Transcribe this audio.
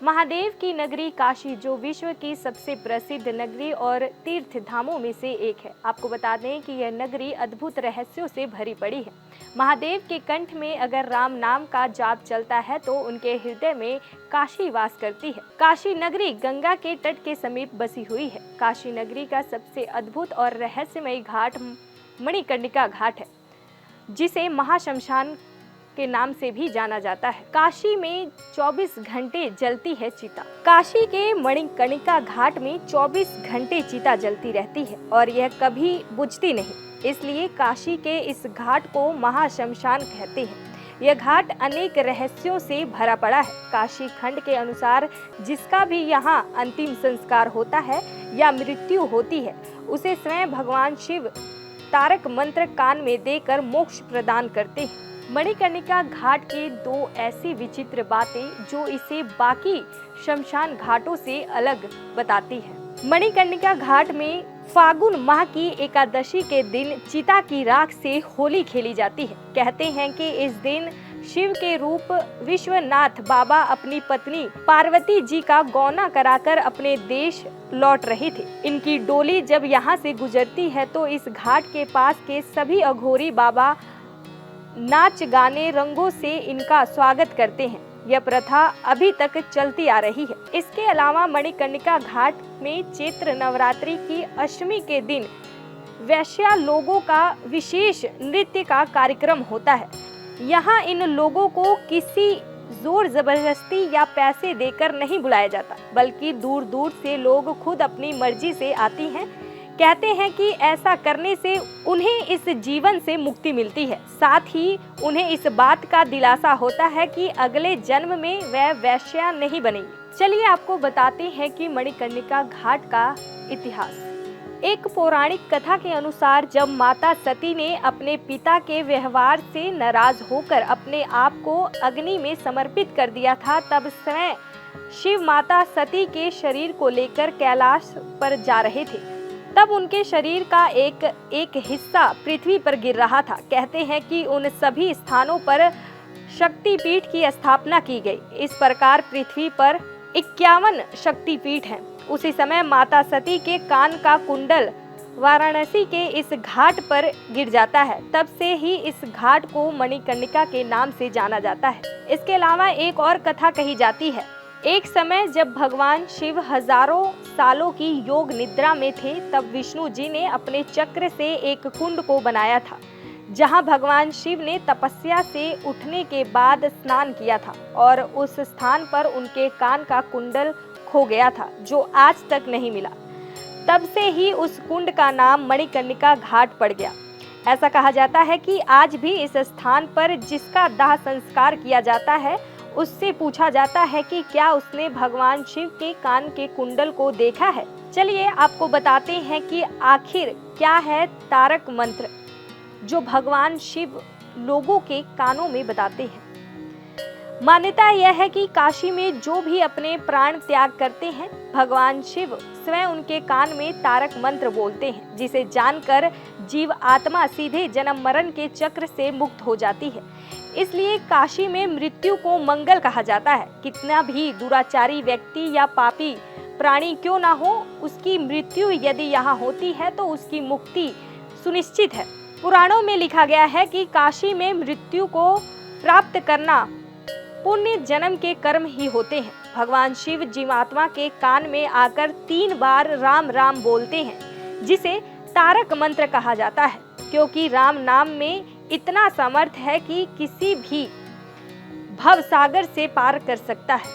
महादेव की नगरी काशी, जो विश्व की सबसे प्रसिद्ध नगरी और तीर्थ धामों में से एक है। आपको बता दें कि यह नगरी अद्भुत रहस्यों से भरी पड़ी है। महादेव के कंठ में अगर राम नाम का जाप चलता है तो उनके हृदय में काशी वास करती है। काशी नगरी गंगा के तट के समीप बसी हुई है। काशी नगरी का सबसे अद्भुत और रहस्यमय घाट मणिकर्णिका घाट है, जिसे महाश्मशान के नाम से भी जाना जाता है। काशी में 24 घंटे जलती है चिता। काशी के मणिकर्णिका घाट में 24 घंटे चिता जलती रहती है और यह कभी बुझती नहीं। इसलिए काशी के इस घाट को महाश्मशान कहते हैं। यह घाट अनेक रहस्यों से भरा पड़ा है। काशी खंड के अनुसार जिसका भी यहाँ अंतिम संस्कार होता है या मृत्यु होती है, उसे स्वयं भगवान शिव तारक मंत्र कान में देकर मोक्ष प्रदान करते हैं। मणिकर्णिका घाट की दो ऐसी विचित्र बातें जो इसे बाकी शमशान घाटों से अलग बताती है। मणिकर्णिका घाट में फागुन माह की एकादशी के दिन चिता की राख से होली खेली जाती है। कहते हैं कि इस दिन शिव के रूप विश्वनाथ बाबा अपनी पत्नी पार्वती जी का गौना कराकर अपने देश लौट रहे थे। इनकी डोली जब यहाँ से गुजरती है तो इस घाट के पास के सभी अघोरी बाबा नाच गाने रंगों से इनका स्वागत करते हैं। यह प्रथा अभी तक चलती आ रही है। इसके अलावा मणिकर्णिका घाट में चैत्र नवरात्रि की अष्टमी के दिन वैश्या लोगों का विशेष नृत्य का कार्यक्रम होता है। यहाँ इन लोगों को किसी जोर जबरदस्ती या पैसे देकर नहीं बुलाया जाता, बल्कि दूर दूर से लोग खुद अपनी मर्जी से आती हैं। कहते हैं कि ऐसा करने से उन्हें इस जीवन से मुक्ति मिलती है। साथ ही उन्हें इस बात का दिलासा होता है कि अगले जन्म में वह वैश्या नहीं बनेंगी। चलिए आपको बताते हैं कि मणिकर्णिका घाट का इतिहास। एक पौराणिक कथा के अनुसार जब माता सती ने अपने पिता के व्यवहार से नाराज होकर अपने आप को अग्नि में समर्पित कर दिया था, तब स्वयं शिव माता सती के शरीर को लेकर कैलाश पर जा रहे थे। तब उनके शरीर का एक हिस्सा पृथ्वी पर गिर रहा था। कहते हैं कि उन सभी स्थानों पर शक्तिपीठ की स्थापना की गई। इस प्रकार पृथ्वी पर 51 शक्तिपीठ हैं। उसी समय माता सती के कान का कुंडल वाराणसी के इस घाट पर गिर जाता है। तब से ही इस घाट को मणिकर्णिका के नाम से जाना जाता है। इसके अलावा एक और कथा कही जाती है। एक समय जब भगवान शिव हजारों सालों की योग निद्रा में थे, तब विष्णु जी ने अपने चक्र से एक कुंड को बनाया था, जहां भगवान शिव ने तपस्या से उठने के बाद स्नान किया था और उस स्थान पर उनके कान का कुंडल खो गया था, जो आज तक नहीं मिला। तब से ही उस कुंड का नाम मणिकर्णिका घाट पड़ गया। ऐसा कहा जाता है कि आज भी इस स्थान पर जिसका दाह संस्कार किया जाता है, उससे पूछा जाता है कि क्या उसने भगवान शिव के कान के कुंडल को देखा है। चलिए आपको बताते हैं कि आखिर क्या है तारक मंत्र, जो भगवान शिव लोगों के कानों में बताते हैं। मान्यता यह है कि काशी में जो भी अपने प्राण त्याग करते हैं, भगवान शिव स्वयं उनके कान में तारक मंत्र बोलते हैं, जिसे जानकर जीव आत्मा सीधे जन्म मरण के चक्र से मुक्त हो जाती है। इसलिए काशी में मृत्यु को मंगल कहा जाता है। कितना भी दुराचारी व्यक्ति या पापी प्राणी क्यों ना हो, उसकी मृत्यु यदि यहाँ होती है तो उसकी मुक्ति सुनिश्चित है। पुराणों में लिखा गया है कि काशी में मृत्यु को प्राप्त करना पुण्य जन्म के कर्म ही होते हैं। भगवान शिव जीवात्मा के कान में आकर 3 बार राम राम बोलते हैं, जिसे तारक मंत्र कहा जाता है, क्योंकि राम नाम में इतना सामर्थ्य है कि किसी भी भव सागर से पार कर सकता है।